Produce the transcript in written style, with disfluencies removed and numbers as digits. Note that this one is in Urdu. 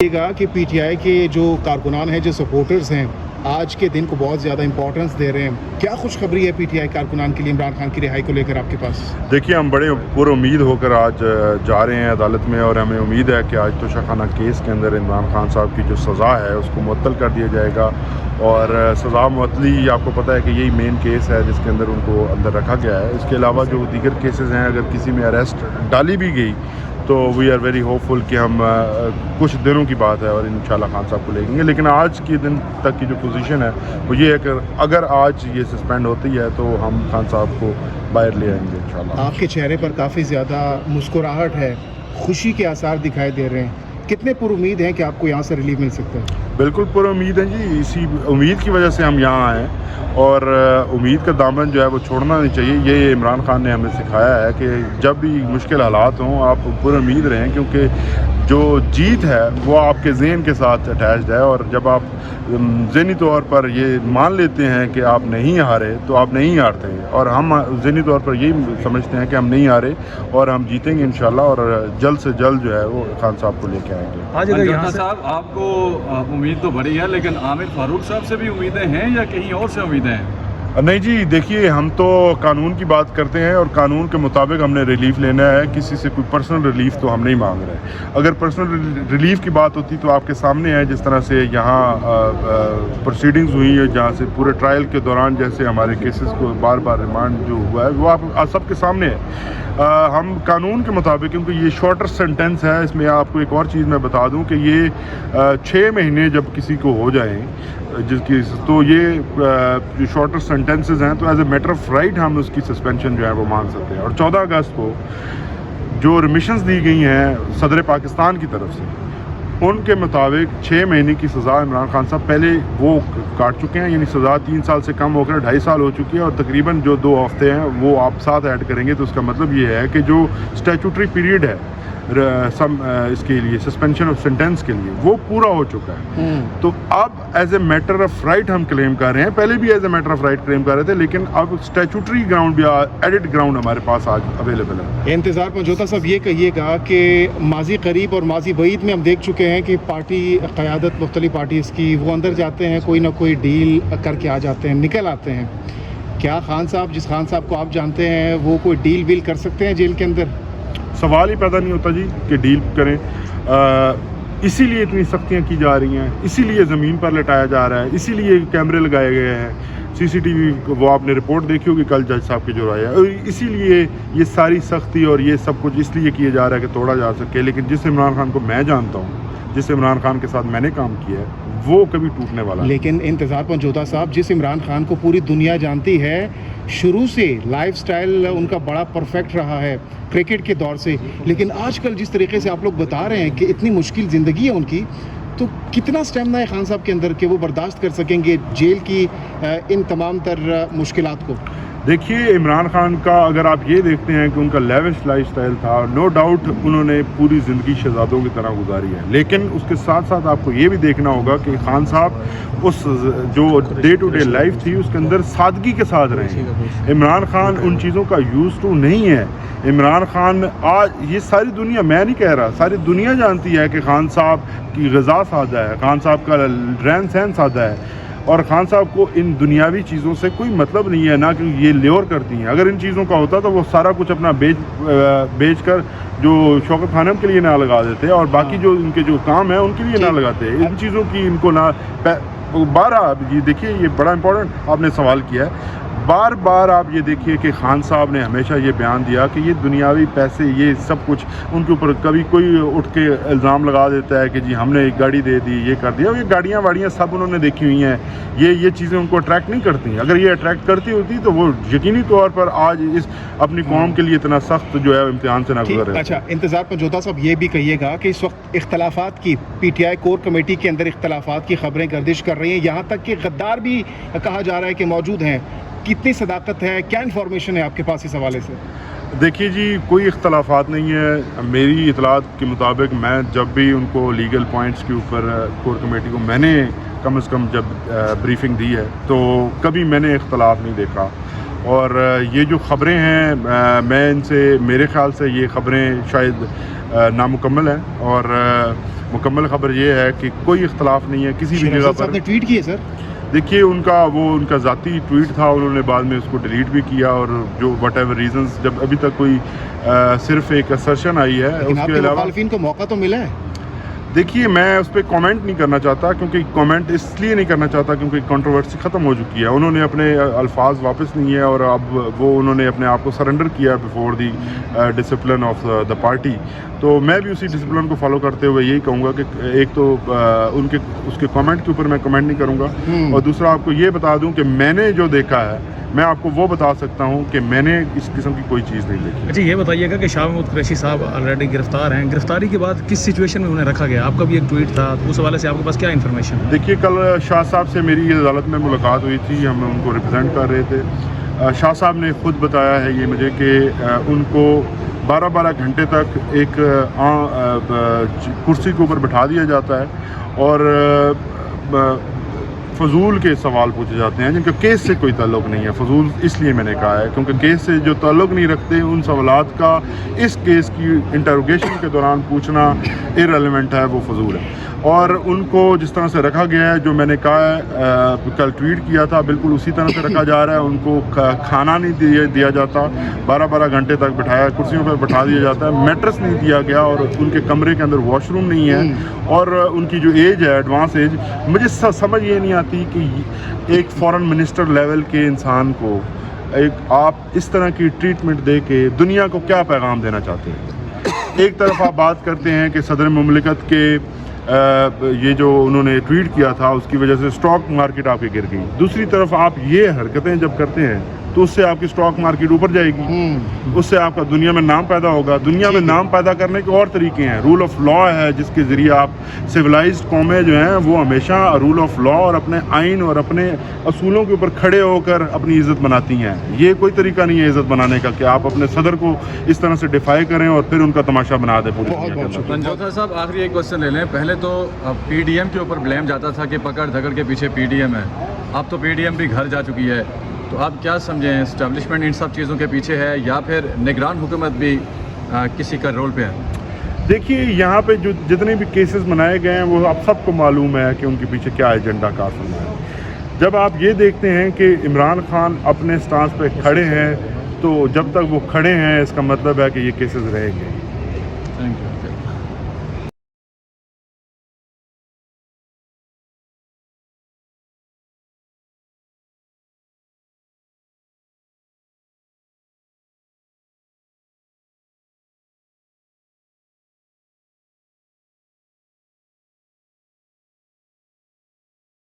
گا کہ پی ٹی آئی کے جو کارکنان ہیں، جو سپورٹرز ہیں، آج کے دن کو بہت زیادہ امپورٹنس دے رہے ہیں. کیا خوشخبری ہے پی ٹی آئی کارکنان کے لیے عمران خان کی رہائی کو لے کر آپ کے پاس؟ دیکھیے، ہم بڑے پر امید ہو کر آج جا رہے ہیں عدالت میں، اور ہمیں امید ہے کہ آج توشہ خانہ کیس کے اندر عمران خان صاحب کی جو سزا ہے اس کو معطل کر دیا جائے گا. اور سزا معطلی آپ کو پتہ ہے کہ یہی مین کیس ہے جس کے اندر ان کو اندر رکھا گیا ہے. اس کے علاوہ جو دیگر کیسز ہیں، اگر کسی میں اریسٹ ڈالی بھی گئی تو وی آر ویری ہوپ فل کہ ہم کچھ دنوں کی بات ہے اور انشاءاللہ خان صاحب کو لے گیں گے. لیکن آج کے دن تک کی جو پوزیشن ہے وہ یہ ہے کہ اگر آج یہ سسپینڈ ہوتی ہے تو ہم خان صاحب کو باہر لے آئیں گے انشاءاللہ. آپ کے چہرے پر کافی زیادہ مسکراہٹ ہے، خوشی کے آثار دکھائی دے رہے ہیں. کتنے پر امید ہیں کہ آپ کو یہاں سے ریلیف مل سکتا ہے؟ بالکل پر امید ہے جی. اسی امید کی وجہ سے ہم یہاں آئے ہیں، اور امید کا دامن جو ہے وہ چھوڑنا نہیں چاہیے. یہ عمران خان نے ہمیں سکھایا ہے کہ جب بھی مشکل حالات ہوں آپ پر امید رہیں، کیونکہ جو جیت ہے وہ آپ کے ذہن کے ساتھ اٹیچڈ ہے. اور جب آپ ذہنی طور پر یہ مان لیتے ہیں کہ آپ نہیں ہارے تو آپ نہیں ہارتے ہیں، اور ہم ذہنی طور پر یہی سمجھتے ہیں کہ ہم نہیں ہارے اور ہم جیتیں گے انشاءاللہ، اور جلد سے جلد جو ہے وہ خان صاحب کو لے کے آئیں گے. انجوٹا صاحب، آپ کو امید تو بڑی ہے، لیکن عامر فاروق صاحب سے بھی امیدیں ہیں یا کہیں اور سے امیدیں ہیں؟ نہیں جی، دیکھیے ہم تو قانون کی بات کرتے ہیں اور قانون کے مطابق ہم نے ریلیف لینا ہے. کسی سے کوئی پرسنل ریلیف تو ہم نہیں مانگ رہے. اگر پرسنل ریلیف کی بات ہوتی تو آپ کے سامنے ہے، جس طرح سے یہاں پروسیڈنگز ہوئی ہے، جہاں سے پورے ٹرائل کے دوران جیسے ہمارے کیسز کو بار بار ریمانڈ جو ہوا ہے وہ آپ سب کے سامنے ہے. ہم قانون کے مطابق، کیونکہ یہ شارٹر سینٹنس ہے، اس میں آپ کو ایک اور چیز میں بتا دوں کہ یہ 6 مہینے جب کسی کو ہو جائیں جس کی، تو یہ شارٹر سینٹنسز ہیں، تو as a matter of right ہم اس کی سسپینشن جو ہے وہ مان سکتے ہیں. اور 14 اگست کو جو ریمیشنز دی گئی ہیں صدر پاکستان کی طرف سے، ان کے مطابق 6 مہینے کی سزا عمران خان صاحب پہلے وہ کاٹ چکے ہیں. یعنی سزا 3 سال سے کم ہو کر 2.5 سال ہو چکی ہے، اور تقریباً جو 2 ہفتے ہیں وہ آپ ساتھ ایڈ کریں گے تو اس کا مطلب یہ ہے کہ جو اسٹیچوٹری پیریڈ ہے اس کے لیے سسپینشن آف سینٹینس کے لیے وہ پورا ہو چکا ہے. تو اب as a matter of right ہم کلیم کر رہے ہیں. پہلے بھی as a matter of right claim کر رہے تھے، لیکن اب اسٹیچوٹری گراؤنڈ بھی ایڈڈ گراؤنڈ ہمارے پاس آج اویلیبل ہے. انتظار پنجوتا صاحب، یہ کہیے گا کہ ماضی قریب اور ماضی بعید میں ہم دیکھ چکے ہیں کہ پارٹی قیادت مختلف پارٹیز کی وہ اندر جاتے ہیں، کوئی نہ کوئی ڈیل کر کے آ جاتے ہیں، نکل آتے ہیں. کیا خان صاحب، جس خان صاحب کو آپ جانتے ہیں، وہ کوئی ڈیل ویل کر سکتے ہیں جیل کے اندر؟ سوال ہی پیدا نہیں ہوتا جی کہ ڈیل کریں. اسی لیے اتنی سختیاں کی جا رہی ہیں، اسی لیے زمین پر لٹایا جا رہا ہے، اسی لیے کیمرے لگائے گئے ہیں، CCTV وہ آپ نے رپورٹ دیکھی ہوگی کل جج صاحب کی جو رائے ہے. اور اسی لیے یہ ساری سختی اور یہ سب کچھ اس لیے کیا جا رہا ہے کہ توڑا جا سکے. لیکن جس عمران خان کو میں جانتا ہوں، جس عمران خان کے ساتھ میں نے کام کیا ہے، وہ کبھی ٹوٹنے والا. لیکن انتظار پنجوتا صاحب، جس عمران خان کو پوری دنیا جانتی ہے، شروع سے لائف سٹائل ان کا بڑا پرفیکٹ رہا ہے کرکٹ کے دور سے، لیکن آج کل جس طریقے سے آپ لوگ بتا رہے ہیں کہ اتنی مشکل زندگی ہے ان کی، تو کتنا سٹیمنا ہے خان صاحب کے اندر کہ وہ برداشت کر سکیں گے جیل کی ان تمام تر مشکلات کو؟ دیکھیے، عمران خان کا اگر آپ یہ دیکھتے ہیں کہ ان کا لیوش لائف سٹائل تھا، نو ڈاؤٹ انہوں نے پوری زندگی شہزادوں کی طرح گزاری ہے. لیکن اس کے ساتھ ساتھ آپ کو یہ بھی دیکھنا ہوگا کہ خان صاحب اس جو ڈے ٹو ڈے لائف تھی اس کے اندر سادگی کے ساتھ رہے ہیں. عمران خان ان چیزوں کا یوز ٹو نہیں ہے. عمران خان آج یہ ساری دنیا، میں نہیں کہہ رہا، ساری دنیا جانتی ہے کہ خان صاحب کی غذا سادہ ہے، خان صاحب کا رہن سہن سادہ ہے، اور خان صاحب کو ان دنیاوی چیزوں سے کوئی مطلب نہیں ہے، نہ کہ یہ لیور کرتی ہیں. اگر ان چیزوں کا ہوتا تو وہ سارا کچھ اپنا بیچ کر جو شوکت خانم کے لیے نہ لگا دیتے اور باقی جو ان کے جو کام ہیں ان کے لیے نہ لگاتے. ان چیزوں کی ان کو نہ بارہ. یہ دیکھیے، یہ بڑا امپورٹنٹ آپ نے سوال کیا ہے. بار بار آپ یہ دیکھیے کہ خان صاحب نے ہمیشہ یہ بیان دیا کہ یہ دنیاوی پیسے، یہ سب کچھ ان کے اوپر کبھی کوئی اٹھ کے الزام لگا دیتا ہے کہ جی ہم نے ایک گاڑی دے دی، یہ کر دیا. یہ گاڑیاں واڑیاں سب انہوں نے دیکھی ہوئی ہیں. یہ چیزیں ان کو اٹریکٹ نہیں کرتی. اگر یہ اٹریکٹ کرتی ہوتی تو وہ یقینی طور پر آج اس اپنی قوم کے لیے اتنا سخت جو ہے امتحان سے نہ گزر رہے. اچھا، انتظار پنجوتا صاحب، یہ بھی کہیے گا کہ اس وقت اختلافات کی PTI کور کمیٹی کے اندر اختلافات کی خبریں گردش کر رہی ہیں، یہاں تک کہ غدار بھی کہا جا رہا ہے کہ موجود ہیں. کتنی صداقت ہے، کیا انفارمیشن ہے آپ کے پاس اس حوالے سے؟ دیکھیے جی، کوئی اختلافات نہیں ہے. میری اطلاعات کے مطابق میں جب بھی ان کو لیگل پوائنٹس کے اوپر کور کمیٹی کو میں نے کم از کم جب بریفنگ دی ہے تو کبھی میں نے اختلاف نہیں دیکھا. اور یہ جو خبریں ہیں، میں ان سے، میرے خیال سے یہ خبریں شاید نامکمل ہیں، اور مکمل خبر یہ ہے کہ کوئی اختلاف نہیں ہے کسی بھی شیراز جگہ صاحب پر۔ نے ٹویٹ کیے سر؟ دیکھیے ان کا ذاتی ٹویٹ تھا، انہوں نے بعد میں اس کو ڈیلیٹ بھی کیا، اور جو وٹ ایور ریزنز، جب ابھی تک کوئی صرف ایک اسرشن آئی ہے، لیکن اس آپ کے کے علاوہ مخالفین کو موقع تو ملا ہے۔ دیکھیے میں اس پہ کامنٹ نہیں کرنا چاہتا، کیونکہ کامنٹ اس لیے نہیں کرنا چاہتا کیونکہ کنٹروورسی ختم ہو چکی ہے، انہوں نے اپنے الفاظ واپس نہیں ہے، اور اب انہوں نے اپنے آپ کو سرنڈر کیا before the discipline of the party. تو میں بھی اسی ڈسپلن کو فالو کرتے ہوئے یہی کہوں گا کہ ایک تو اس کے کامنٹ کے اوپر میں کامنٹ نہیں کروں گا، اور دوسرا آپ کو یہ بتا دوں کہ میں نے جو دیکھا ہے میں آپ کو وہ بتا سکتا ہوں کہ میں نے اس قسم کی کوئی چیز نہیں دیکھی۔ اچھا یہ بتائیے گا کہ شاہ محمود قریشی صاحب آلریڈی گرفتار ہیں، گرفتاری کے بعد کس سچویشن میں انہیں رکھا گیا؟ آپ کا بھی ایک ٹویٹ تھا، اس حوالے سے آپ کے پاس کیا انفارمیشن ہے؟ دیکھیے کل شاہ صاحب سے میری عدالت میں ملاقات ہوئی تھی، ہم ان کو ریپرزینٹ کر رہے تھے۔ شاہ صاحب نے خود بتایا ہے یہ مجھے کہ ان کو 12 گھنٹے تک ایک کرسی کے اوپر بٹھا دیا جاتا ہے، اور فضول کے سوال پوچھے جاتے ہیں جن کا کیس سے کوئی تعلق نہیں ہے۔ فضول اس لیے میں نے کہا ہے کیونکہ کیس سے جو تعلق نہیں رکھتے ان سوالات کا اس کیس کی انٹروگیشن کے دوران پوچھنا ارریلیونٹ ہے، وہ فضول ہے۔ اور ان کو جس طرح سے رکھا گیا ہے، جو میں نے کہا ہے کل ٹویٹ کیا تھا، بالکل اسی طرح سے رکھا جا رہا ہے۔ ان کو کھانا نہیں دیا جاتا، 12 گھنٹے تک بٹھایا، کرسیوں پر بٹھا دیا جاتا ہے، میٹرس نہیں دیا گیا، اور ان کے کمرے کے اندر واش روم نہیں ہے، اور ان کی جو ایج ہے ایڈوانس ایج، مجھے سمجھ یہ نہیں آتی کہ ایک فورن منسٹر لیول کے انسان کو آپ اس طرح کی ٹریٹمنٹ دے کے دنیا کو کیا پیغام دینا چاہتے ہیں؟ ایک طرف آپ بات کرتے ہیں کہ صدر مملکت کے یہ جو انہوں نے ٹویٹ کیا تھا اس کی وجہ سے اسٹاک مارکیٹ آپ کی گر گئی، دوسری طرف آپ یہ حرکتیں جب کرتے ہیں تو اس سے آپ کی اسٹاک مارکیٹ اوپر جائے گی، اس سے آپ کا دنیا میں نام پیدا ہوگا۔ دنیا میں نام پیدا کرنے کے اور طریقے ہیں، رول آف لا ہے جس کے ذریعے آپ سویلائزڈ قومیں جو ہیں وہ ہمیشہ رول آف لا اور اپنے آئین اور اپنے اصولوں کے اوپر کھڑے ہو کر اپنی عزت بناتی ہیں۔ یہ کوئی طریقہ نہیں ہے عزت بنانے کا کہ آپ اپنے صدر کو اس طرح سے ڈیفائی کریں اور پھر ان کا تماشا بنا دیں پوری دنیا کے اندر۔ منجوتا صاحب آخری ایک کوشچن لے لیں، پہلے تو پی ڈی ایم کے اوپر بلیم جاتا تھا کہ پکڑ دھکڑ کے پیچھے پی ڈی ایم ہے، اب تو پی ڈی ایم بھی گھر جا چکی ہے، تو آپ کیا سمجھیں اسٹیبلشمنٹ ان سب چیزوں کے پیچھے ہے یا پھر نگران حکومت بھی کسی کا رول پہ ہے؟ دیکھیے یہاں پہ جو جتنے بھی کیسز منائے گئے ہیں وہ آپ سب کو معلوم ہے کہ ان کے پیچھے کیا ایجنڈا کار فرما ہے۔ جب آپ یہ دیکھتے ہیں کہ عمران خان اپنے سٹانس پہ کھڑے ہیں تو جب تک وہ کھڑے ہیں اس کا مطلب ہے کہ یہ کیسز رہیں گے۔ Thank you.